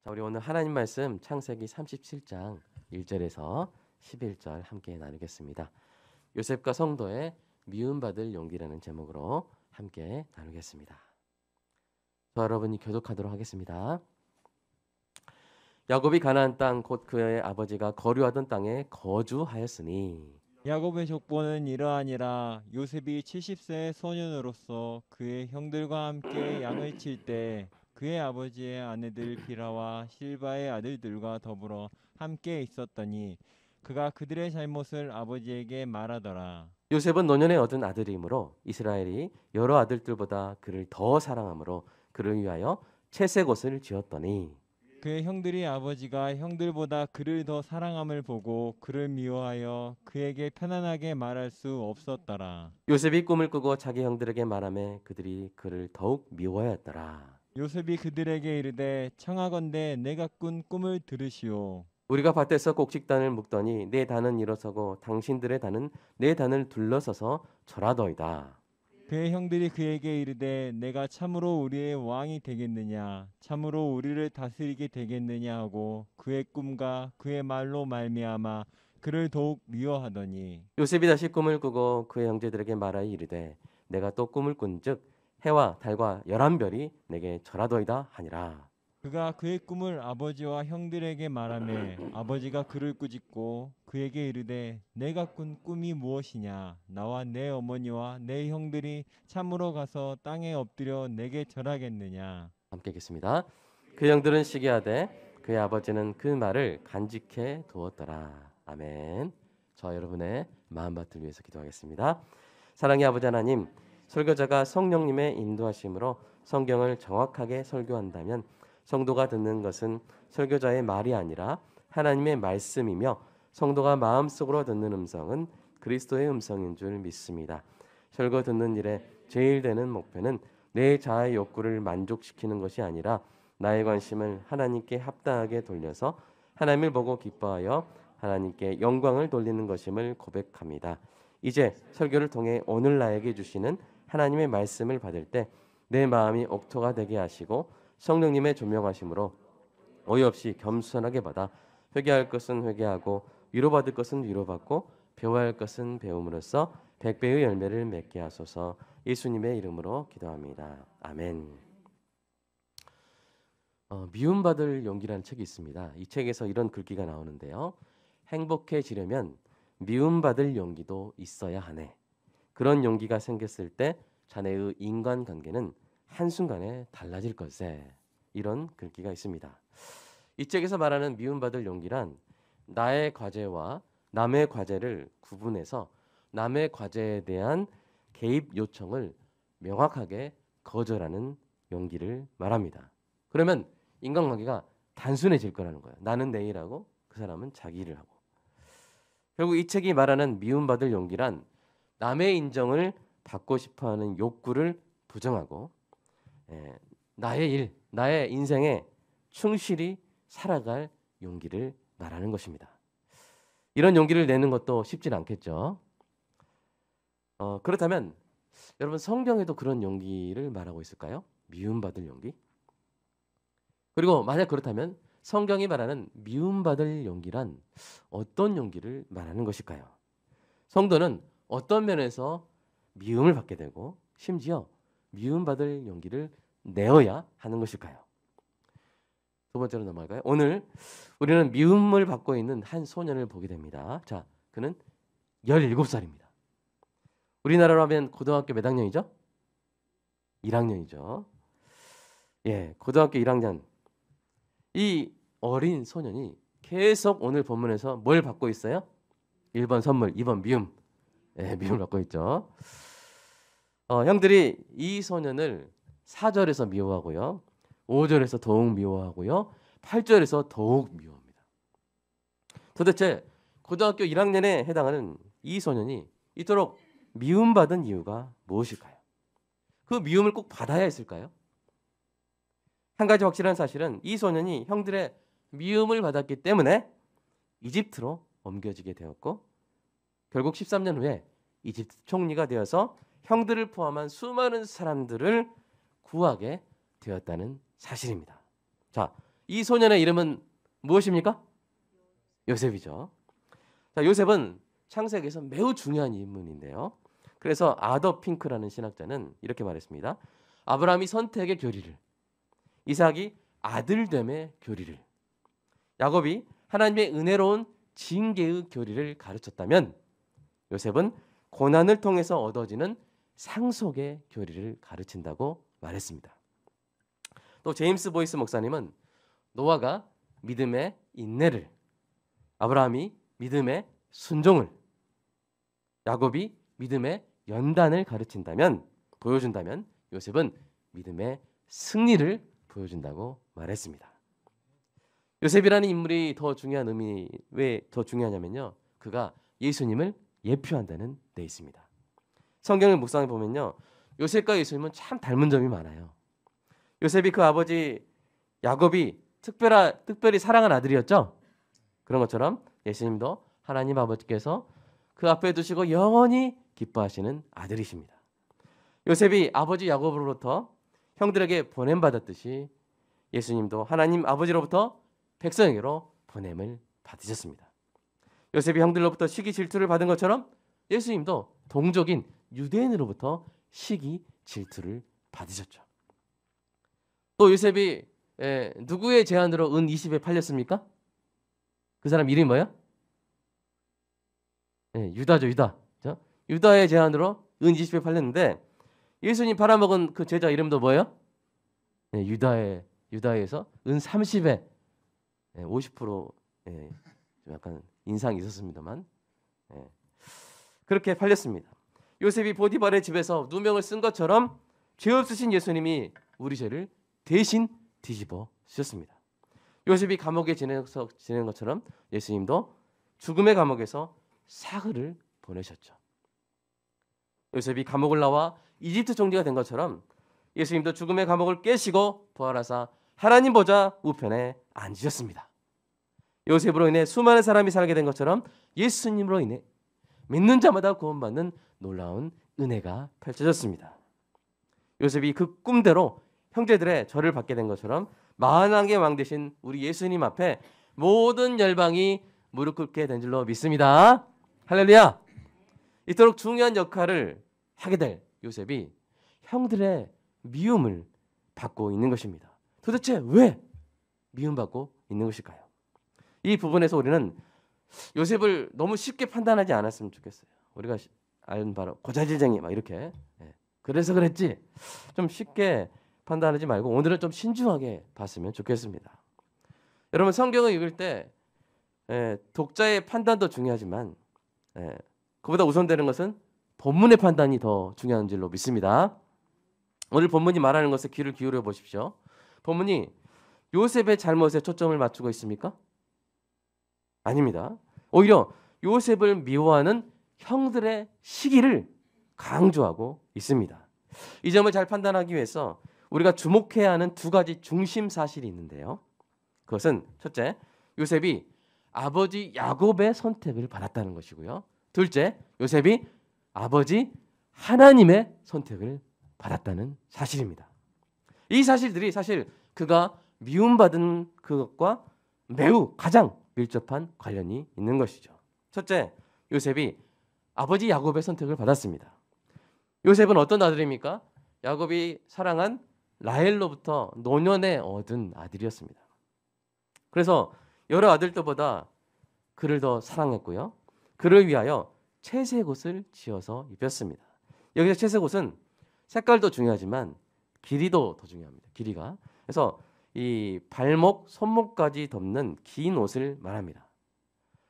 자, 우리 오늘 하나님 말씀 창세기 37장 1절에서 11절 함께 나누겠습니다. 요셉과 성도의 미움받을 용기라는 제목으로 함께 나누겠습니다. 저 여러분이 교독하도록 하겠습니다. 야곱이 가나안 땅 곧 그의 아버지가 거류하던 땅에 거주하였으니 야곱의 족보는 이러하니라. 요셉이 70세의 소년으로서 그의 형들과 함께 양을 칠 때 그의 아버지의 아내들 빌하와 실바의 아들들과 더불어 함께 있었더니 그가 그들의 잘못을 아버지에게 말하더라. 요셉은 노년에 얻은 아들이므로 이스라엘이 여러 아들들보다 그를 더 사랑하므로 그를 위하여 채색 옷을 지었더니 그의 형들이 아버지가 형들보다 그를 더 사랑함을 보고 그를 미워하여 그에게 편안하게 말할 수 없었더라. 요셉이 꿈을 꾸고 자기 형들에게 말하매 그들이 그를 더욱 미워하였더라. 요셉이 그들에게 이르되 청하건대 내가 꾼 꿈을 들으시오. 우리가 밭에서 곡식단을 묶더니 내 단은 일어서고 당신들의 단은 내 단을 둘러서서 절하더이다. 그의 형들이 그에게 이르되 내가 참으로 우리의 왕이 되겠느냐 참으로 우리를 다스리게 되겠느냐 하고 그의 꿈과 그의 말로 말미암아 그를 더욱 미워하더니 요셉이 다시 꿈을 꾸고 그의 형제들에게 말하여 이르되 내가 또 꿈을 꾼즉 해와 달과 11별이 내게 절하더이다 하니라. 그가 그의 꿈을 아버지와 형들에게 말하매 아버지가 그를 꾸짖고 그에게 이르되 내가 꾼 꿈이 무엇이냐 나와 내 어머니와 내 형들이 참으로 가서 땅에 엎드려 내게 절하겠느냐. 함께 읽겠습니다. 그 형들은 시기하되 그의 아버지는 그 말을 간직해 두었더라. 아멘. 저 여러분의 마음밭을 위해서 기도하겠습니다. 사랑의 아버지 하나님, 설교자가 성령님의 인도하심으로 성경을 정확하게 설교한다면 성도가 듣는 것은 설교자의 말이 아니라 하나님의 말씀이며 성도가 마음속으로 듣는 음성은 그리스도의 음성인 줄 믿습니다. 설교 듣는 일에 제일 되는 목표는 내 자아의 욕구를 만족시키는 것이 아니라 나의 관심을 하나님께 합당하게 돌려서 하나님을 보고 기뻐하여 하나님께 영광을 돌리는 것임을 고백합니다. 이제 설교를 통해 오늘 나에게 주시는 하나님의 말씀을 받을 때 내 마음이 옥토가 되게 하시고 성령님의 조명하심으로 어이없이 겸손하게 받아 회개할 것은 회개하고 위로받을 것은 위로받고 배워야 할 것은 배움으로써 백배의 열매를 맺게 하소서. 예수님의 이름으로 기도합니다. 아멘. 미움받을 용기라는 책이 있습니다. 이 책에서 이런 글귀가 나오는데요. 행복해지려면 미움받을 용기도 있어야 하네. 그런 용기가 생겼을 때 자네의 인간관계는 한순간에 달라질 것에. 이런 글귀가 있습니다. 이 책에서 말하는 미움받을 용기란 나의 과제와 남의 과제를 구분해서 남의 과제에 대한 개입 요청을 명확하게 거절하는 용기를 말합니다. 그러면 인간관계가 단순해질 거라는 거예요. 나는 내 일하고 그 사람은 자기 일을 하고. 결국 이 책이 말하는 미움받을 용기란 남의 인정을 받고 싶어하는 욕구를 부정하고 나의 일, 나의 인생에 충실히 살아갈 용기를 말하는 것입니다. 이런 용기를 내는 것도 쉽진 않겠죠. 그렇다면 여러분 성경에도 그런 용기를 말하고 있을까요? 미움받을 용기? 그리고 만약 그렇다면 성경이 말하는 미움받을 용기란 어떤 용기를 말하는 것일까요? 성도는 어떤 면에서 미움을 받게 되고 심지어 미움받을 용기를 내어야 하는 것일까요? 두 번째로 넘어갈까요? 오늘 우리는 미움을 받고 있는 한 소년을 보게 됩니다. 자, 그는 17살입니다. 우리나라로 하면 고등학교 몇 학년이죠? 1학년이죠. 예, 고등학교 1학년. 이 어린 소년이 계속 오늘 본문에서 뭘 받고 있어요? 1번 선물, 2번 미움. 예, 미움을 받고 있죠. 형들이 이 소년을 4절에서 미워하고요. 5절에서 더욱 미워하고요. 8절에서 더욱 미워합니다. 도대체 고등학교 1학년에 해당하는 이 소년이 이토록 미움받은 이유가 무엇일까요? 그 미움을 꼭 받아야 했을까요? 한 가지 확실한 사실은 이 소년이 형들의 미움을 받았기 때문에 이집트로 옮겨지게 되었고 결국 13년 후에 이집트 총리가 되어서 형들을 포함한 수많은 사람들을 구하게 되었다는 사실입니다. 자, 이 소년의 이름은 무엇입니까? 요셉이죠. 자, 요셉은 창세기에서 매우 중요한 인물인데요. 그래서 아더 핑크라는 신학자는 이렇게 말했습니다. 아브라함이 선택의 교리를, 이삭이 아들됨의 교리를, 야곱이 하나님의 은혜로운 징계의 교리를 가르쳤다면 요셉은 고난을 통해서 얻어지는 상속의 교리를 가르친다고 말했습니다. 또 제임스 보이스 목사님은 노아가 믿음의 인내를, 아브라함이 믿음의 순종을, 야곱이 믿음의 연단을 보여준다면 요셉은 믿음의 승리를 보여준다고 말했습니다. 요셉이라는 인물이 왜 더 중요하냐면요, 그가 예수님을 예표한다는 데 있습니다. 성경을 묵상해 보면요, 요셉과 예수님은 참 닮은 점이 많아요. 요셉이 그 아버지 야곱이 특별히 사랑한 아들이었죠. 그런 것처럼 예수님도 하나님 아버지께서 그 앞에 두시고 영원히 기뻐하시는 아들이십니다. 요셉이 아버지 야곱으로부터 형들에게 보냄받았듯이 예수님도 하나님 아버지로부터 백성에게로 보냄을 받으셨습니다. 요셉이 형들로부터 시기 질투를 받은 것처럼 예수님도 동족인 유대인으로부터 시기 질투를 받으셨죠. 또 요셉이 누구의 제안으로 은 20에 팔렸습니까? 그 사람 이름이 뭐예요? 유다죠, 유다. 유다의 제안으로 은 20에 팔렸는데 예수님 팔아먹은 그 제자 이름도 뭐예요? 유다에서 은 30에 50% 좀 약간 인상이 있었습니다만 그렇게 팔렸습니다. 요셉이 보디발의 집에서 누명을 쓴 것처럼 죄 없으신 예수님이 우리 죄를 대신 뒤집어 쓰셨습니다. 요셉이 감옥에 지낸 것처럼 예수님도 죽음의 감옥에서 사흘을 보내셨죠. 요셉이 감옥을 나와 이집트 총리가 된 것처럼 예수님도 죽음의 감옥을 깨시고 부활하사 하나님 보좌 우편에 앉으셨습니다. 요셉으로 인해 수많은 사람이 살게 된 것처럼 예수님으로 인해 믿는 자마다 구원받는 놀라운 은혜가 펼쳐졌습니다. 요셉이 그 꿈대로 형제들의 절을 받게 된 것처럼 만왕의 왕 되신 우리 예수님 앞에 모든 열방이 무릎 꿇게 된 줄로 믿습니다. 할렐루야. 이토록 중요한 역할을 하게 될 요셉이 형들의 미움을 받고 있는 것입니다. 도대체 왜 미움받고 있는 것일까요? 이 부분에서 우리는 요셉을 너무 쉽게 판단하지 않았으면 좋겠어요. 우리가 아는 바로 고자질쟁이 막 이렇게 그래서 그랬지 좀 쉽게 판단하지 말고 오늘은 좀 신중하게 봤으면 좋겠습니다. 여러분 성경을 읽을 때 독자의 판단도 중요하지만 그보다 우선되는 것은 본문의 판단이 더 중요한 줄로 믿습니다. 오늘 본문이 말하는 것에 귀를 기울여 보십시오. 본문이 요셉의 잘못에 초점을 맞추고 있습니까? 아닙니다. 오히려 요셉을 미워하는 형들의 시기를 강조하고 있습니다. 이 점을 잘 판단하기 위해서 우리가 주목해야 하는 두 가지 중심 사실이 있는데요. 그것은 첫째, 요셉이 아버지 야곱의 선택을 받았다는 것이고요. 둘째, 요셉이 아버지 하나님의 선택을 받았다는 사실입니다. 이 사실들이 사실 그가 미움받은 그것과 매우 가장 밀접한 관련이 있는 것이죠. 첫째, 요셉이 아버지 야곱의 선택을 받았습니다. 요셉은 어떤 아들입니까? 야곱이 사랑한 라헬로부터 노년에 얻은 아들이었습니다. 그래서 여러 아들들보다 그를 더 사랑했고요. 그를 위하여 채색 옷을 지어서 입혔습니다. 여기서 채색 옷은 색깔도 중요하지만 길이도 더 중요합니다. 길이가. 그래서 이 발목, 손목까지 덮는 긴 옷을 말합니다.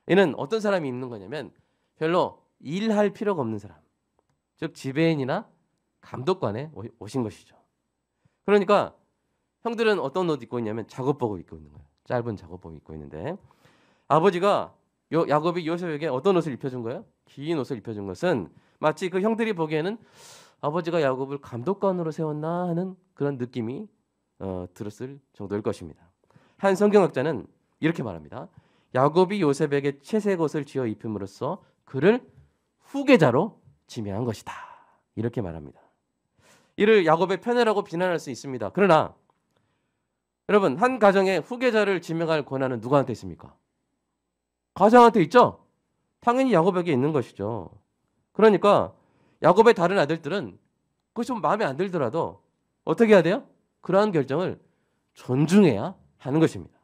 이는 어떤 사람이 입는 거냐면 별로 일할 필요가 없는 사람, 즉 지배인이나 감독관의 옷인 것이죠. 그러니까 형들은 어떤 옷 입고 있냐면 작업복을 입고 있는 거예요. 짧은 작업복 입고 있는데 아버지가 야곱이 요셉에게 어떤 옷을 입혀준 거예요? 긴 옷을 입혀준 것은 마치 그 형들이 보기에는 아버지가 야곱을 감독관으로 세웠나 하는 그런 느낌이 들었을 정도일 것입니다. 한 성경학자는 이렇게 말합니다. 야곱이 요셉에게 채색 옷을 지어 입힘으로써 그를 후계자로 지명한 것이다. 이렇게 말합니다. 이를 야곱의 편애라고 비난할 수 있습니다. 그러나 여러분, 한 가정의 후계자를 지명할 권한은 누구한테 있습니까? 가장한테 있죠? 당연히 야곱에게 있는 것이죠. 그러니까 야곱의 다른 아들들은 그것이 좀 마음에 안 들더라도 어떻게 해야 돼요? 그러한 결정을 존중해야 하는 것입니다.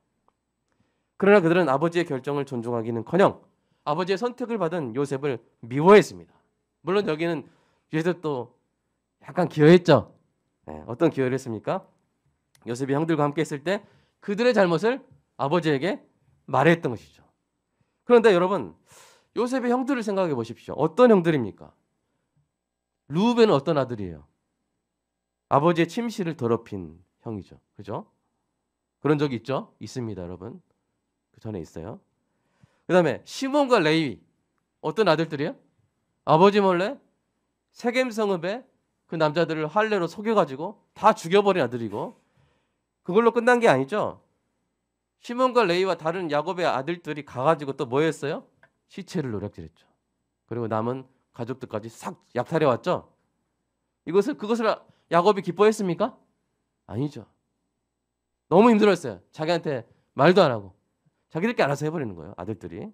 그러나 그들은 아버지의 결정을 존중하기는커녕 아버지의 선택을 받은 요셉을 미워했습니다. 물론 여기는 요셉도 약간 기여했죠. 네, 어떤 기여를 했습니까? 요셉이 형들과 함께 있을 때 그들의 잘못을 아버지에게 말했던 것이죠. 그런데 여러분, 요셉의 형들을 생각해 보십시오. 어떤 형들입니까? 루벤은 어떤 아들이에요? 아버지의 침실을 더럽힌 형이죠. 그죠? 그런 적이 있죠? 있습니다, 여러분. 그 전에 있어요. 그다음에 시몬과 레위 어떤 아들들이에요? 아버지 몰래 세겜 성읍에 그 남자들을 할례로 속여가지고 다 죽여버린 아들이고, 그걸로 끝난 게 아니죠. 시몬과 레위와 다른 야곱의 아들들이 가가지고 또 뭐 했어요? 시체를 노략질했죠. 그리고 남은 가족들까지 싹 약탈해 왔죠. 그것을 야곱이 기뻐했습니까? 아니죠. 너무 힘들었어요. 자기한테 말도 안 하고 자기들끼리 알아서 해버리는 거예요, 아들들이.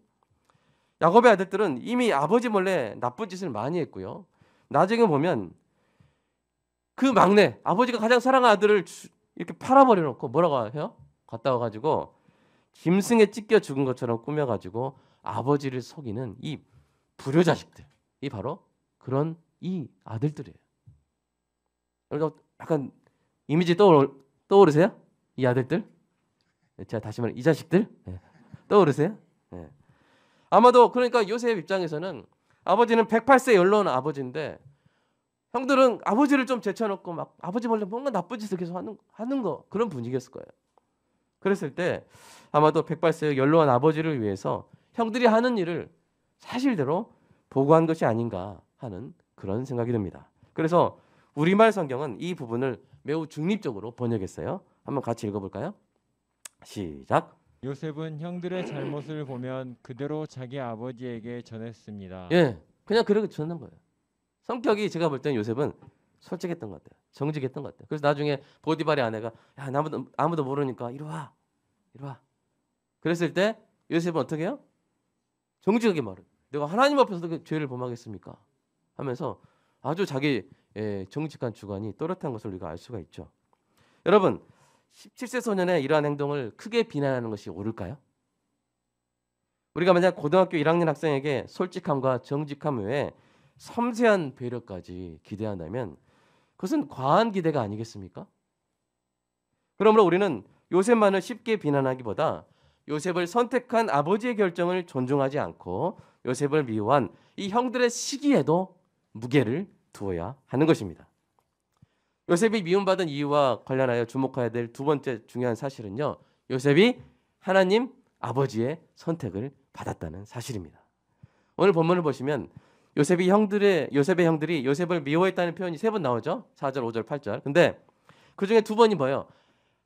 야곱의 아들들은 이미 아버지 몰래 나쁜 짓을 많이 했고요. 나중에 보면 그 막내, 아버지가 가장 사랑하는 아들을 이렇게 팔아버려 놓고 뭐라고 해요? 갔다 와가지고 짐승에 찢겨 죽은 것처럼 꾸며가지고 아버지를 속이는 이 불효자식들, 이 바로 그런 이 아들들이에요. 여러분 약간 이미지 떠오르세요? 이 아들들? 제가 다시 말해 이 자식들? 네. 떠오르세요? 네. 아마도 그러니까 요셉 입장에서는 아버지는 108세 연로한 아버지인데 형들은 아버지를 좀 제쳐놓고 막 아버지 몰래 뭔가 나쁜 짓을 계속 하는 거, 그런 분위기였을 거예요. 그랬을 때 아마도 108세 연로한 아버지를 위해서 형들이 하는 일을 사실대로 보고한 것이 아닌가 하는 그런 생각이 듭니다. 그래서 우리말 성경은 이 부분을 매우 중립적으로 번역했어요. 한번 같이 읽어볼까요? 시작. 요셉은 형들의 잘못을 보면 그대로 자기 아버지에게 전했습니다. 예, 그냥 그렇게 전한 거예요. 성격이 제가 볼 때는 요셉은 솔직했던 것 같아요. 정직했던 것 같아요. 그래서 나중에 보디발의 아내가 야, 아무도 모르니까 이리 와. 그랬을 때 요셉은 어떻게 해요? 정직하게 말을. 내가 하나님 앞에서도 죄를 범하겠습니까? 하면서 아주 자기 정직한 주관이 또렷한 것을 우리가 알 수가 있죠. 여러분, 17세 소년의 이러한 행동을 크게 비난하는 것이 옳을까요? 우리가 만약 고등학교 1학년 학생에게 솔직함과 정직함 외에 섬세한 배려까지 기대한다면 그것은 과한 기대가 아니겠습니까? 그러므로 우리는 요셉만을 쉽게 비난하기보다 요셉을 선택한 아버지의 결정을 존중하지 않고 요셉을 미워한 이 형들의 시기에도 무게를 두어야 하는 것입니다. 요셉이 미움받은 이유와 관련하여 주목해야 될 두 번째 중요한 사실은요, 요셉이 하나님 아버지의 선택을 받았다는 사실입니다. 오늘 본문을 보시면 요셉의 형들이 요셉을 미워했다는 표현이 3번 나오죠. 4절, 5절, 8절. 근데 그 중에 2번이 뭐예요?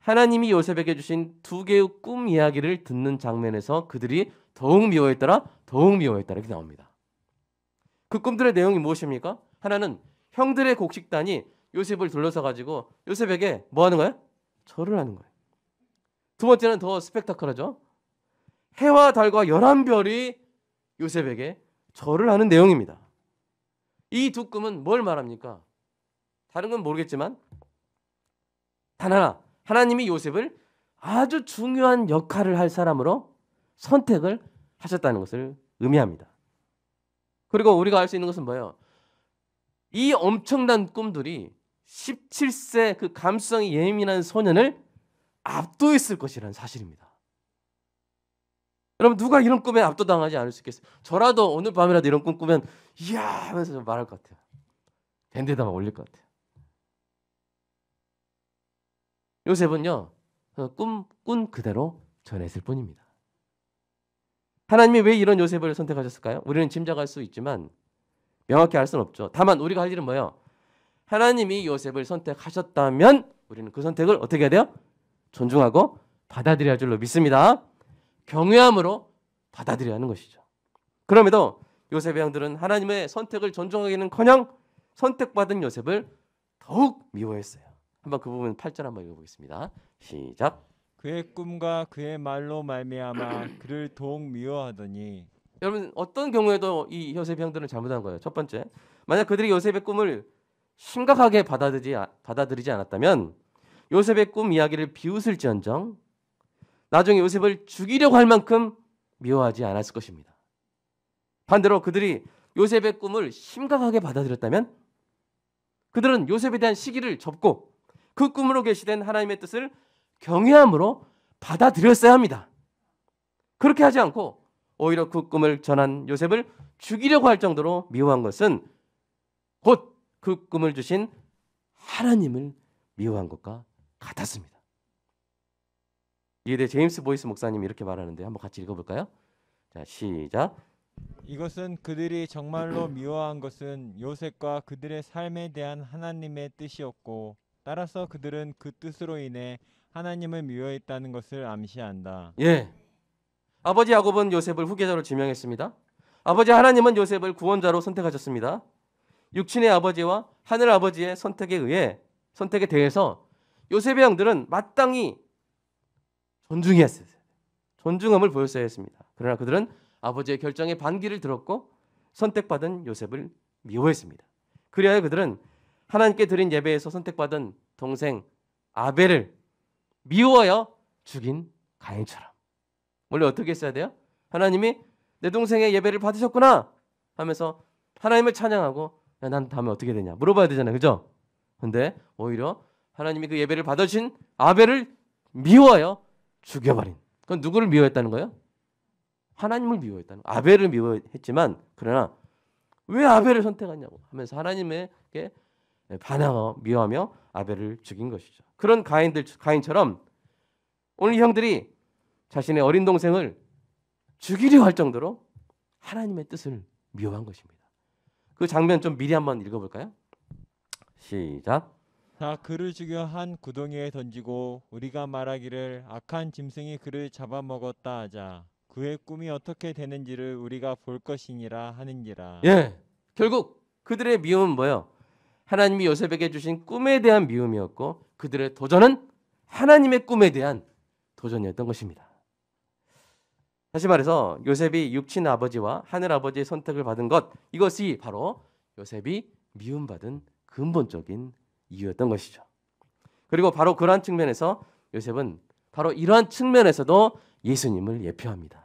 하나님이 요셉에게 주신 2개의 꿈 이야기를 듣는 장면에서 그들이 더욱 미워했더라 이렇게 나옵니다. 그 꿈들의 내용이 무엇입니까? 하나는 형들의 곡식단이 요셉을 둘러서 가지고 요셉에게 뭐 하는 거예요? 절을 하는 거예요. 두 번째는 더 스펙타클하죠. 해와 달과 11별이 요셉에게 절을 하는 내용입니다. 이 두 꿈은 뭘 말합니까? 다른 건 모르겠지만 단 하나, 하나님이 요셉을 아주 중요한 역할을 할 사람으로 선택을 하셨다는 것을 의미합니다. 그리고 우리가 알 수 있는 것은 뭐예요? 이 엄청난 꿈들이 17세 그 감수성이 예민한 소년을 압도했을 것이라는 사실입니다. 여러분, 누가 이런 꿈에 압도당하지 않을 수 있겠어요? 저라도 오늘 밤이라도 이런 꿈 꾸면 이야 하면서 좀 말할 것 같아요. 밴드에다 막 올릴 것 같아요. 요셉은요, 꿈 그대로 전했을 뿐입니다. 하나님이 왜 이런 요셉을 선택하셨을까요? 우리는 짐작할 수 있지만 명확히 알 수는 없죠. 다만 우리가 할 일은 뭐예요? 하나님이 요셉을 선택하셨다면 우리는 그 선택을 어떻게 해야 돼요? 존중하고 받아들여야 할 줄로 믿습니다. 경외함으로 받아들여야 하는 것이죠. 그럼에도 요셉의 형들은 하나님의 선택을 존중하기는커녕 선택받은 요셉을 더욱 미워했어요. 한번 그 부분 8절 한번 읽어보겠습니다. 시작. 그의 꿈과 그의 말로 말미암아 그를 더욱 미워하더니 여러분 어떤 경우에도 이 요셉의 형들은 잘못한 거예요. 첫 번째, 만약 그들이 요셉의 꿈을 심각하게 받아들이지 않았다면 요셉의 꿈 이야기를 비웃을지언정 나중에 요셉을 죽이려고 할 만큼 미워하지 않았을 것입니다. 반대로 그들이 요셉의 꿈을 심각하게 받아들였다면 그들은 요셉에 대한 시기를 접고 그 꿈으로 계시된 하나님의 뜻을 경외함으로 받아들였어야 합니다. 그렇게 하지 않고 오히려 그 꿈을 전한 요셉을 죽이려고 할 정도로 미워한 것은 곧 그 꿈을 주신 하나님을 미워한 것과 같았습니다. 이에 대해 제임스 보이스 목사님이 이렇게 말하는데 한번 같이 읽어볼까요? 자, 시작. 이것은 그들이 정말로 미워한 것은 요셉과 그들의 삶에 대한 하나님의 뜻이었고 따라서 그들은 그 뜻으로 인해 하나님을 미워했다는 것을 암시한다. 예, 아버지 야곱은 요셉을 후계자로 지명했습니다. 아버지 하나님은 요셉을 구원자로 선택하셨습니다. 육친의 아버지와 하늘 아버지의 선택에 대해서 요셉의 형들은 마땅히 존중함을 보였어야 했습니다. 그러나 그들은 아버지의 결정에 반기를 들었고 선택받은 요셉을 미워했습니다. 그리하여 그들은 하나님께 드린 예배에서 선택받은 동생 아벨을 미워하여 죽인 가인처럼. 원래 어떻게 했어야 돼요? 하나님이 내 동생의 예배를 받으셨구나 하면서 하나님을 찬양하고 야, 난 다음에 어떻게 되냐 물어봐야 되잖아요. 그죠? 근데 오히려 하나님이 그 예배를 받으신 아벨을 미워하여 죽여버린. 그건 누구를 미워했다는 거예요? 하나님을 미워했다는 거예요. 아벨을 미워했지만 그러나 왜 아벨을 선택하냐고 하면서 하나님에게 반항하며 미워하며 아벨을 죽인 것이죠. 그런 가인처럼 오늘 이 형들이 자신의 어린 동생을 죽이려 할 정도로 하나님의 뜻을 미워한 것입니다. 그 장면 좀 미리 한번 읽어볼까요? 시작. 자, 그를 죽여 한 구덩이에 던지고 우리가 말하기를 악한 짐승이 그를 잡아먹었다 하자. 그의 꿈이 어떻게 되는지를 우리가 볼 것이니라 하는지라. 예, 결국 그들의 미움은 뭐예요? 하나님이 요셉에게 주신 꿈에 대한 미움이었고 그들의 도전은 하나님의 꿈에 대한 도전이었던 것입니다. 다시 말해서 요셉이 육친 아버지와 하늘 아버지의 선택을 받은 것, 이것이 바로 요셉이 미움받은 근본적인 이유였던 것이죠. 그리고 바로 그러한 측면에서 요셉은 바로 이러한 측면에서도 예수님을 예표합니다.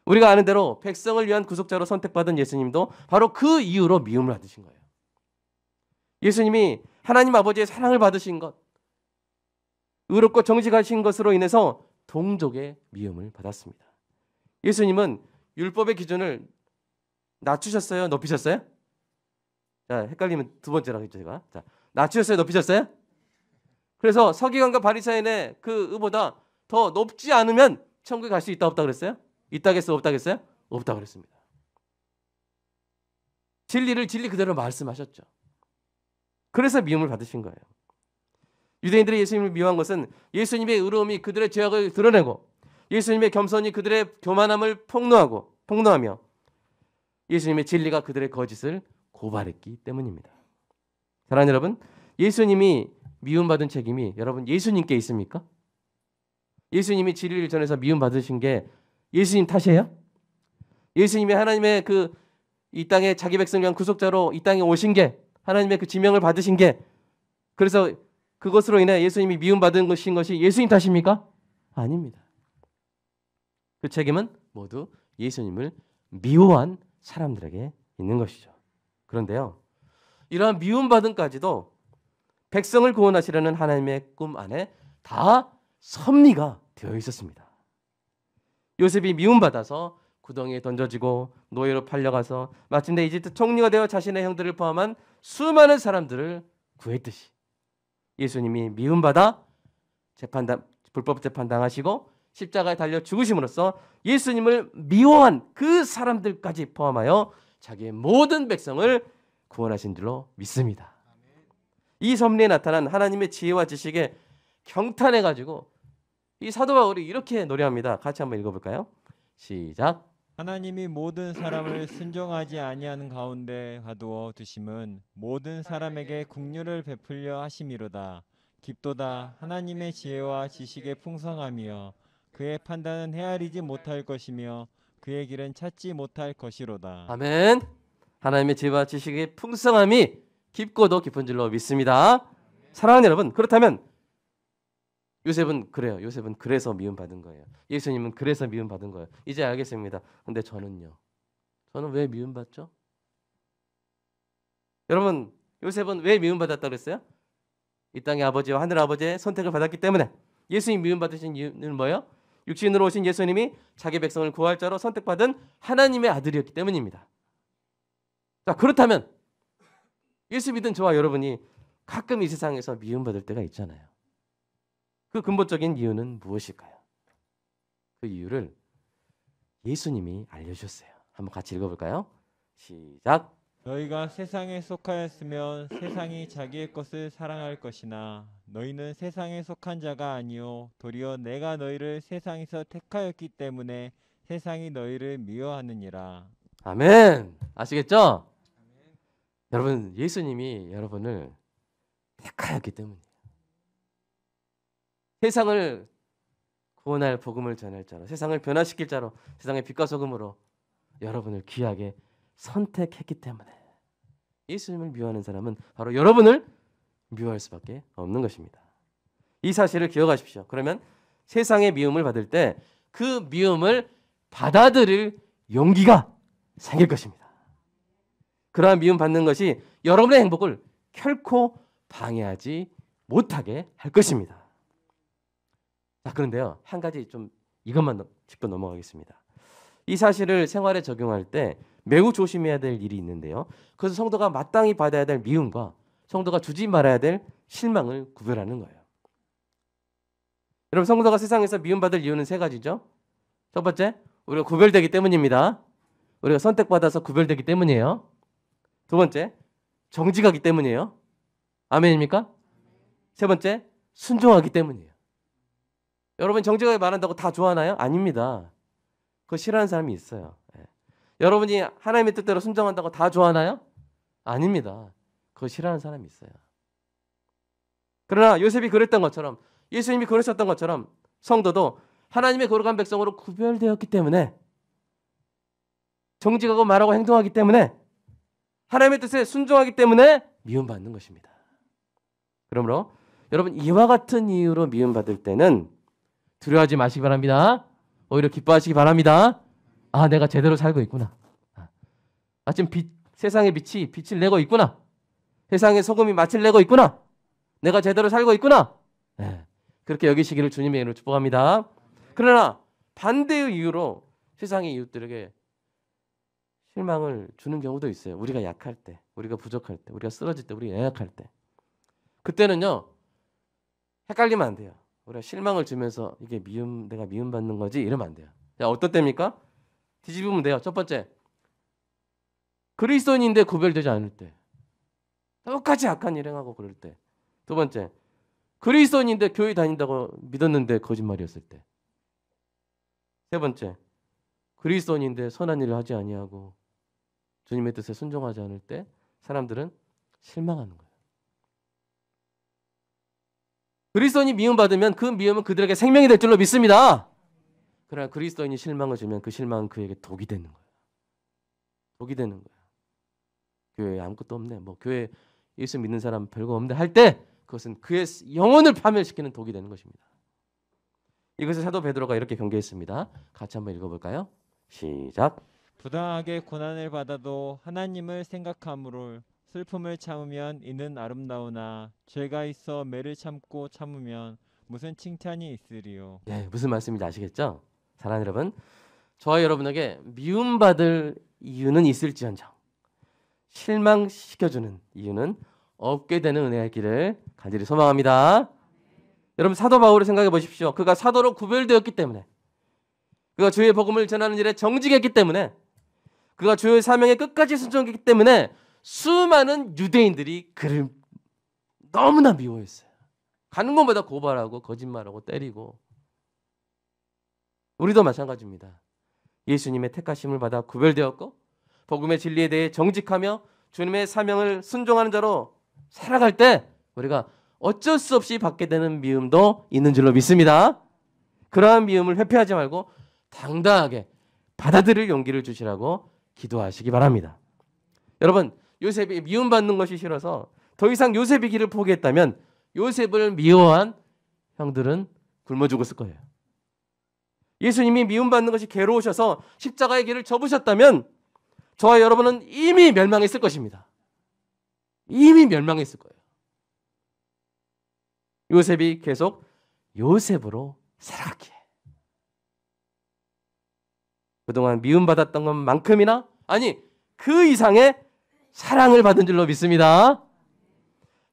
우리가 아는 대로 백성을 위한 구속자로 선택받은 예수님도 바로 그 이유로 미움을 받으신 거예요. 예수님이 하나님 아버지의 사랑을 받으신 것, 의롭고 정직하신 것으로 인해서 동족의 미움을 받았습니다. 예수님은 율법의 기준을 낮추셨어요? 높이셨어요? 자, 헷갈리면 두 번째로 하겠죠, 제가. 자, 낮추셨어요? 높이셨어요? 그래서 서기관과 바리새인의 그 의보다 더 높지 않으면 천국에 갈 수 있다 없다 그랬어요? 있다겠어 없다겠어요? 없다 그랬습니다. 진리를 진리 그대로 말씀하셨죠. 그래서 미움을 받으신 거예요. 유대인들이 예수님을 미워한 것은 예수님의 의로움이 그들의 죄악을 드러내고 예수님의 겸손이 그들의 교만함을 폭로하며 예수님의 진리가 그들의 거짓을 고발했기 때문입니다. 사랑하는 여러분, 예수님이 미움받은 책임이 여러분 예수님께 있습니까? 예수님이 진리를 전해서 미움받으신 게 예수님 탓이에요? 예수님이 하나님의 이 땅에 자기 백성을 위한 구속자로 이 땅에 오신 게 하나님의 그 지명을 받으신 게 그래서 그것으로 인해 예수님이 미움받은 것이 예수님 탓입니까? 아닙니다. 그 책임은 모두 예수님을 미워한 사람들에게 있는 것이죠. 그런데요, 이러한 미움받음까지도 백성을 구원하시려는 하나님의 꿈 안에 다 섭리가 되어 있었습니다. 요셉이 미움받아서 구덩이에 던져지고 노예로 팔려가서 마침내 이집트 총리가 되어 자신의 형들을 포함한 수많은 사람들을 구했듯이 예수님이 미움받아 불법 재판 당하시고 십자가에 달려 죽으심으로써 예수님을 미워한 그 사람들까지 포함하여 자기의 모든 백성을 구원하신 줄로 믿습니다. 이 섭리에 나타난 하나님의 지혜와 지식에 경탄해가지고 이 사도 바울이 이렇게 노래합니다. 같이 한번 읽어볼까요? 시작. 하나님이 모든 사람을 순종하지 아니하는 가운데 가두어 두심은 모든 사람에게 긍휼을 베풀려 하심이로다. 깊도다 하나님의 지혜와 지식의 풍성함이여 그의 판단은 헤아리지 못할 것이며 그의 길은 찾지 못할 것이로다. 아멘. 하나님의 지혜와 지식의 풍성함이 깊고도 깊은 줄로 믿습니다. 사랑하는 여러분, 그렇다면 요셉은 그래요. 요셉은 그래서 미움받은 거예요. 예수님은 그래서 미움받은 거예요. 이제 알겠습니다. 근데 저는요. 저는 왜 미움받죠? 여러분, 요셉은 왜 미움받았다고 그랬어요? 이 땅의 아버지와 하늘 아버지의 선택을 받았기 때문에. 예수님 미움받으신 이유는 뭐예요? 육신으로 오신 예수님이 자기 백성을 구할 자로 선택받은 하나님의 아들이었기 때문입니다. 자, 그렇다면 예수 믿은 저와 여러분이 가끔 이 세상에서 미움받을 때가 있잖아요. 그 근본적인 이유는 무엇일까요? 그 이유를 예수님이 알려주셨어요. 한번 같이 읽어볼까요? 시작. 너희가 세상에 속하였으면 세상이 자기의 것을 사랑할 것이나 너희는 세상에 속한 자가 아니요 도리어 내가 너희를 세상에서 택하였기 때문에 세상이 너희를 미워하느니라. 아멘. 아시겠죠? 여러분, 예수님이 여러분을 택하였기 때문이에요. 세상을 구원할 복음을 전할 자로, 세상을 변화시킬 자로, 세상의 빛과 소금으로 여러분을 귀하게 선택했기 때문에 예수님을 미워하는 사람은 바로 여러분을 미워할 수밖에 없는 것입니다. 이 사실을 기억하십시오. 그러면 세상의 미움을 받을 때 그 미움을 받아들일 용기가 생길 것입니다. 그러한 미움 받는 것이 여러분의 행복을 결코 방해하지 못하게 할 것입니다. 자, 그런데요, 한 가지 좀 이것만 짚고 넘어가겠습니다. 이 사실을 생활에 적용할 때 매우 조심해야 될 일이 있는데요. 그래서 성도가 마땅히 받아야 될 미움과 성도가 주지 말아야 될 실망을 구별하는 거예요. 여러분, 성도가 세상에서 미움받을 이유는 세 가지죠. 첫 번째, 우리가 구별되기 때문입니다. 우리가 선택받아서 구별되기 때문이에요. 두 번째, 정직하기 때문이에요. 아멘입니까? 세 번째, 순종하기 때문이에요. 여러분, 정직하게 말한다고 다 좋아하나요? 아닙니다. 그거 싫어하는 사람이 있어요. 여러분이 하나님의 뜻대로 순종한다고 다 좋아하나요? 아닙니다. 그거 싫어하는 사람이 있어요. 그러나 요셉이 그랬던 것처럼, 예수님이 그러셨던 것처럼 성도도 하나님의 거룩한 백성으로 구별되었기 때문에, 정직하고 말하고 행동하기 때문에, 하나님의 뜻에 순종하기 때문에 미움받는 것입니다. 그러므로 여러분, 이와 같은 이유로 미움받을 때는 두려워하지 마시기 바랍니다. 오히려 기뻐하시기 바랍니다. 아, 내가 제대로 살고 있구나. 지금 세상의 빛이 빛을 내고 있구나. 세상의 소금이 맛을 내고 있구나. 내가 제대로 살고 있구나. 그렇게 여기시기를 주님의 이름으로 축복합니다. 그러나 반대의 이유로 세상의 이웃들에게 실망을 주는 경우도 있어요. 우리가 약할 때, 우리가 부족할 때, 우리가 쓰러질 때, 우리가 연약할 때. 그때는요, 헷갈리면 안 돼요. 우리가 실망을 주면서 이게 내가 미움받는 거지 이러면 안 돼요. 자, 어떤 때입니까? 뒤집으면 돼요. 첫 번째, 그리스도인인데 구별되지 않을 때, 똑같이 악한 일 행하고 그럴 때. 두 번째, 그리스도인인데 교회 다닌다고 믿었는데 거짓말이었을 때. 세 번째, 그리스도인인데 선한 일을 하지 아니하고 주님의 뜻에 순종하지 않을 때 사람들은 실망하는 거예요. 그리스도인이 미움받으면 그 미움은 그들에게 생명이 될 줄로 믿습니다. 그러나 그리스도인이 실망을 주면 그 실망은 그에게 독이 되는 거예요. 독이 되는 거예요. 교회에 아무것도 없네. 교회 예수 믿는 사람 별거 없는데 할 때 그것은 그의 영혼을 파멸시키는 독이 되는 것입니다. 이것을 사도 베드로가 이렇게 경계했습니다. 같이 한번 읽어볼까요? 시작. 부당하게 고난을 받아도 하나님을 생각함으로 슬픔을 참으면 이는 아름다우나 죄가 있어 매를 참고 참으면 무슨 칭찬이 있으리요. 네, 무슨 말씀인지 아시겠죠? 사랑하는 여러분, 저와 여러분에게 미움받을 이유는 있을지언정 실망시켜주는 이유는 없게 되는 은혜의 길을 간절히 소망합니다. 여러분, 사도 바울을 생각해 보십시오. 그가 사도로 구별되었기 때문에, 그가 주의 복음을 전하는 일에 정직했기 때문에, 그가 주의 사명에 끝까지 순종했기 때문에 수많은 유대인들이 그를 너무나 미워했어요. 가는 곳마다 고발하고 거짓말하고 때리고. 우리도 마찬가지입니다. 예수님의 택하심을 받아 구별되었고 복음의 진리에 대해 정직하며 주님의 사명을 순종하는 자로 살아갈 때 우리가 어쩔 수 없이 받게 되는 미움도 있는 줄로 믿습니다. 그러한 미움을 회피하지 말고 당당하게 받아들일 용기를 주시라고 기도하시기 바랍니다. 여러분, 요셉이 미움받는 것이 싫어서 더 이상 요셉의 길을 포기했다면 요셉을 미워한 형들은 굶어 죽었을 거예요. 예수님이 미움받는 것이 괴로우셔서 십자가의 길을 접으셨다면 저와 여러분은 이미 멸망했을 것입니다. 이미 멸망했을 거예요. 요셉이 계속 요셉으로 살아가기에 그동안 미움받았던 것만큼이나 아니 그 이상의 사랑을 받은 줄로 믿습니다.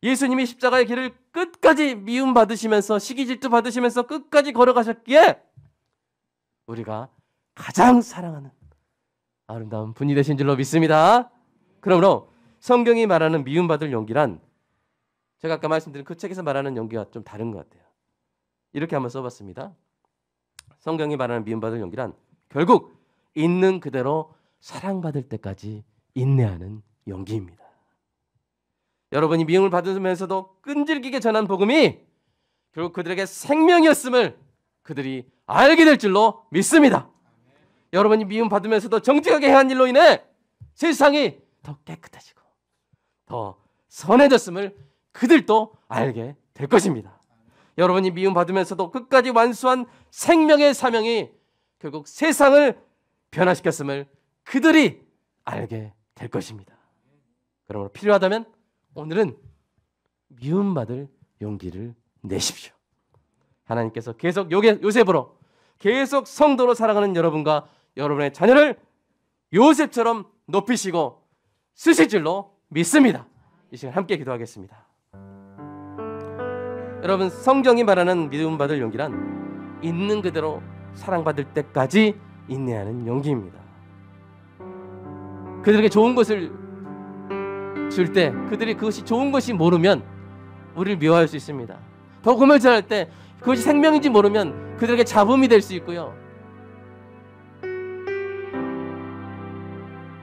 예수님이 십자가의 길을 끝까지 미움받으시면서 시기질투 받으시면서 끝까지 걸어가셨기에 우리가 가장 사랑하는 아름다운 분이 되신 줄로 믿습니다. 그러므로 성경이 말하는 미움받을 용기란 제가 아까 말씀드린 그 책에서 말하는 용기와 좀 다른 것 같아요. 이렇게 한번 써봤습니다. 성경이 말하는 미움받을 용기란 결국 있는 그대로 사랑받을 때까지 인내하는 용기입니다. 여러분이 미움을 받으면서도 끈질기게 전한 복음이 결국 그들에게 생명이었음을 그들이 알게 될 줄로 믿습니다. 여러분이 미움 받으면서도 정직하게 행한 일로 인해 세상이 더 깨끗해지고 더 선해졌음을 그들도 알게 될 것입니다. 여러분이 미움 받으면서도 끝까지 완수한 생명의 사명이 결국 세상을 변화시켰음을 그들이 알게 될 것입니다. 그러므로 필요하다면 오늘은 미움받을 용기를 내십시오. 하나님께서 계속 요셉으로 계속 성도로 살아가는 여러분과 여러분의 자녀를 요셉처럼 높이시고 쓰실 줄로 믿습니다. 이 시간 함께 기도하겠습니다. 여러분, 성경이 말하는 미움받을 용기란 있는 그대로 사랑받을 때까지 인내하는 용기입니다. 그들에게 좋은 것을 줄 때 그들이 그것이 좋은 것이 모르면 우리를 미워할 수 있습니다. 복음을 전할 때 그것이 생명인지 모르면 그들에게 잡음이 될 수 있고요.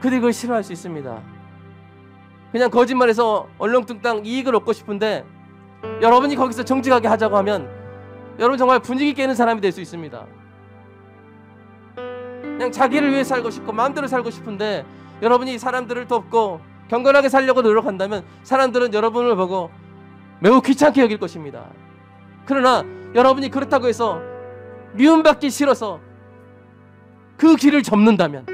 그들이 그걸 싫어할 수 있습니다. 그냥 거짓말해서 얼렁뚱땅 이익을 얻고 싶은데 여러분이 거기서 정직하게 하자고 하면 여러분 정말 분위기 깨는 사람이 될 수 있습니다. 그냥 자기를 위해 살고 싶고 마음대로 살고 싶은데 여러분이 사람들을 돕고 경건하게 살려고 노력한다면 사람들은 여러분을 보고 매우 귀찮게 여길 것입니다. 그러나 여러분이 그렇다고 해서 미움받기 싫어서 그 길을 접는다면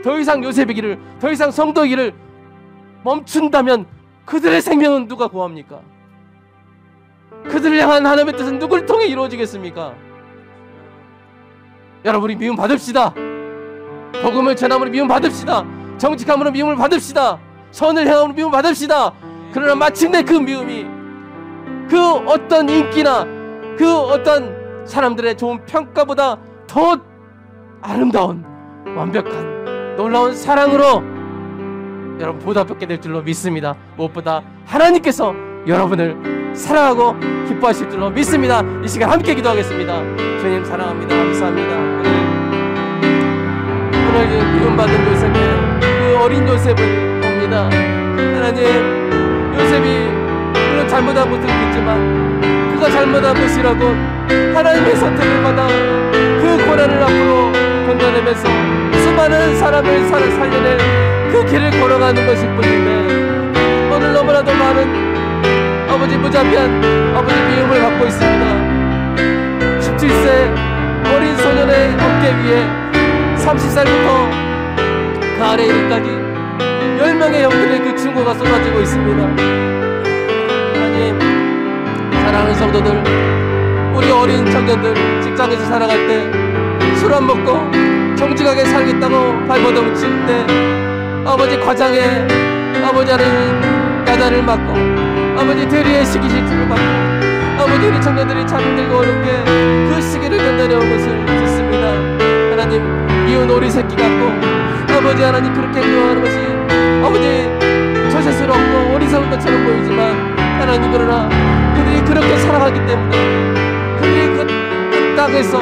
더 이상 요셉의 길을 더 이상 성도의 길을 멈춘다면 그들의 생명은 누가 구합니까? 그들을 향한 하나님의 뜻은 누굴 통해 이루어지겠습니까? 여러분이 미움 받읍시다. 복음을 전함으로 미움 받읍시다. 정직함으로 미움을 받읍시다. 선을 행함으로 미움 받읍시다. 그러나 마침내 그 미움이 그 어떤 인기나 그 어떤 사람들의 좋은 평가보다 더 아름다운 완벽한 놀라운 사랑으로 여러분 보답받게 될 줄로 믿습니다. 무엇보다 하나님께서 여러분을 사랑하고 기뻐하실 줄로 믿습니다. 이 시간 함께 기도하겠습니다. 주님 사랑합니다. 감사합니다. 오늘 미움받은 요셉의 그 어린 요셉을 봅니다. 하나님, 요셉이 물론 잘못한 것도 있겠지만 그가 잘못한 것이라고 하나님의 선택을 받아 그 고난을 앞으로 견뎌내면서 수많은 사람을 살려낼 그 길을 걸어가는 것일 뿐인데 오늘 너무나도 많은 아버지 무자비한 아버지 미움을 받고 있습니다. 17세 어린 소년의 어깨 위에 30살부터 그 아래 이르까지 10명의 형들의 그 충고가 쏟아지고 있습니다. 하나님, 사랑하는 성도들, 우리 어린 청년들 직장에서 살아갈 때 술 안 먹고 정직하게 살겠다고 발버둥 칠 때 아버지 과장에 아버지 하는 야단을 맞고 아버지 대리의 시기 질투를 받고 아버지 우리 청년들이 참 힘들고 어렵게 그 시기를 견뎌내온 것을 듣습니다. 하나님, 미운 오리 새끼 같고 아버지 하나님 그렇게 미워하는 것이 아버지 처세스럽고 어리석은 것처럼 보이지만 하나님, 그러나 그들이 그렇게 살아가기 때문에 그들이 그 땅에서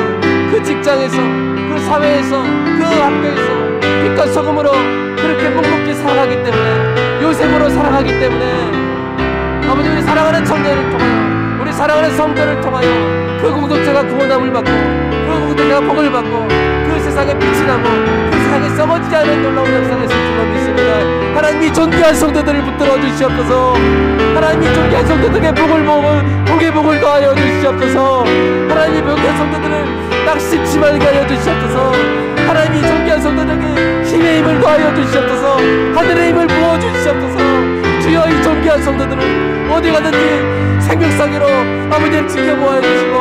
그 직장에서 그 사회에서 그 학교에서 빛과 소금으로 그렇게 묵묵히 살아가기 때문에 요셉으로 살아가기 때문에 아버지 우리 사랑하는 청년을 통하여 사랑하는 성도를 통하여 그 공동체가 구원함을 받고 그 공동체가 복을 받고 그 세상에 빛이 나고 그 세상에 썩어지지 않은 놀라운 역사가 있을 줄로 믿습니다. 하나님이 존귀한 성도들을 붙들어 주시옵소서. 하나님이 존귀한 성도들에게 복의 복을 더하여 주시옵소서. 하나님이 존귀한 성도들을 낙심치 말게 하여 주시옵소서. 하나님이 존귀한 성도들에게 힘의 힘을 더하여 주시옵소서. 하늘의 힘을 부어 주시옵소서. 주여, 이 존귀한 성도들을 어디 가든지 생명사기로 아버지를 지켜보아 주시고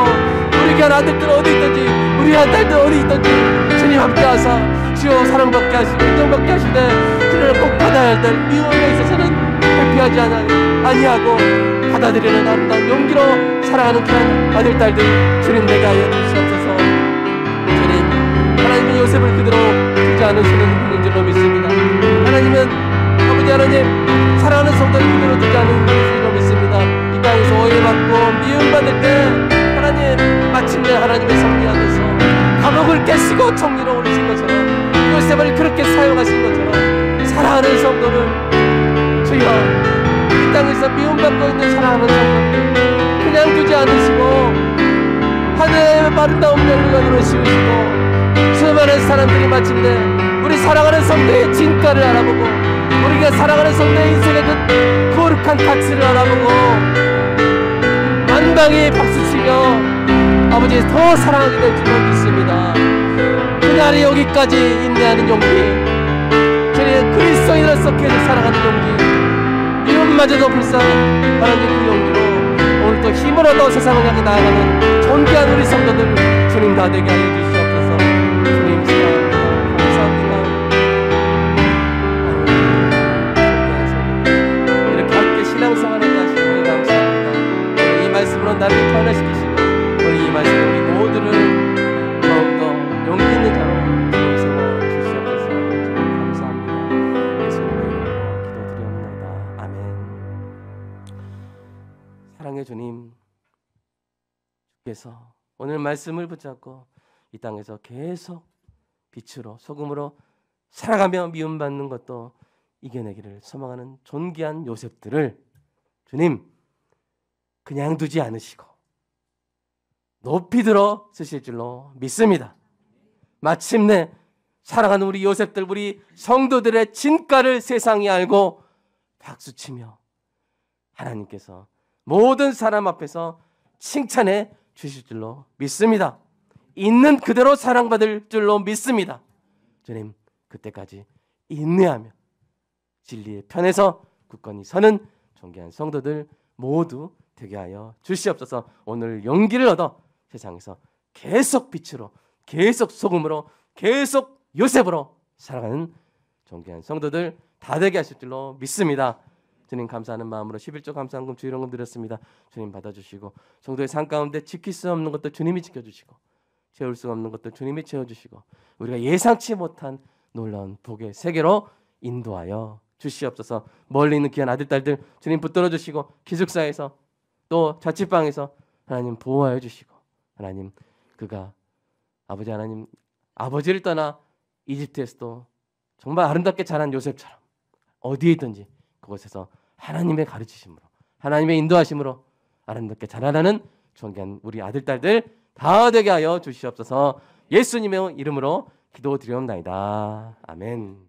우리 귀한 아들들 어디 있든지 우리 한 딸들 어디 있든지 주님 함께하사 주여 사랑받게 하시고 인정받게 하시되 그를 꼭 받아야 될 미움에 있어서는 회피하지 아니하고 받아들이는 아름다운 용기로 사랑하는 귀한 아들 딸들 주님 내게 하여 주시옵소서. 주님, 하나님은 요셉을 그대로 두지 않으시는 분인 줄로 믿습니다. 하나님은 아버지 하나님 사랑하는 성도를 그대로 두지 않는 분인 줄로 믿습니다. 이 땅에서 오해받고 미움받을 때 하나님 마침내 하나님의 섭리 안에서 감옥을 깨시고 정리로 오르신 것처럼 요셉을 그렇게 사용하신 것처럼 사랑하는 성도를 주여 이 땅에서 미움받고 있는 사랑하는 성도를 그냥 두지 않으시고 하늘의 아름다운 면류관으로 씌우시고 수많은 사람들이 마침내 우리 사랑하는 성도의 진가를 알아보고 우리가 사랑하는 성도의 인생의 그 거룩한 가치를 알아보고 만방에 박수치며 아버지 더 사랑하게 될 줄로 믿습니다. 그날이 여기까지 인내하는 용기, 주님 그리스도인으로서 계속 살아가는 용기, 미움마저도 불쌍한 하나님 그 용기로 오늘도 힘을 얻어 세상을 향해 나아가는 존귀한 우리 성도들 주님 다 되게 하여 주시옵소서. 주님 사랑합니다. 감사합니다. 존귀한 성도들 이렇게 함께 신앙생활을 하시고 감사합니다. 오늘 이 말씀으로 나를 변화시키시고 오늘 이 말씀 우리 모두를 더욱더 용기 있는 자로 주님 세워 주시옵소서. 주님 감사합니다. 예수님의 이름으로 기도드리옵나이다. 아멘. 사랑의 주님, 주께서 오늘 말씀을 붙잡고 이 땅에서 계속 빛으로 소금으로 살아가며 미움받는 것도 이겨내기를 소망하는 존귀한 요셉들을 주님 그냥 두지 않으시고 높이 들어 쓰실 줄로 믿습니다. 마침내 사랑하는 우리 요셉들, 우리 성도들의 진가를 세상이 알고 박수치며 하나님께서 모든 사람 앞에서 칭찬해 주실 줄로 믿습니다. 있는 그대로 사랑받을 줄로 믿습니다. 주님, 그때까지 인내하며 진리의 편에서 굳건히 서는 존귀한 성도들 모두 되게 하여 주시옵소서. 오늘 용기를 얻어 세상에서 계속 빛으로, 계속 소금으로, 계속 요셉으로 살아가는 존귀한 성도들 다 되게 하실 줄로 믿습니다. 주님 감사하는 마음으로 11조 감사한금 주일원금 드렸습니다. 주님 받아주시고 성도의 삶 가운데 지킬 수 없는 것도 주님이 지켜주시고 채울 수 없는 것도 주님이 채워주시고 우리가 예상치 못한 놀라운 복의 세계로 인도하여 주시옵소서. 멀리 있는 귀한 아들 딸들 주님 붙들어 주시고 기숙사에서 또 자취방에서 하나님 보호하여 주시고 하나님 그가 아버지 하나님 아버지를 떠나 이집트에서도 정말 아름답게 자란 요셉처럼 어디에 있든지 그곳에서 하나님의 가르치심으로 하나님의 인도하심으로 아름답게 자라나는 존귀한 우리 아들 딸들 다 되게 하여 주시옵소서. 예수님의 이름으로 기도드리옵나이다. 아멘.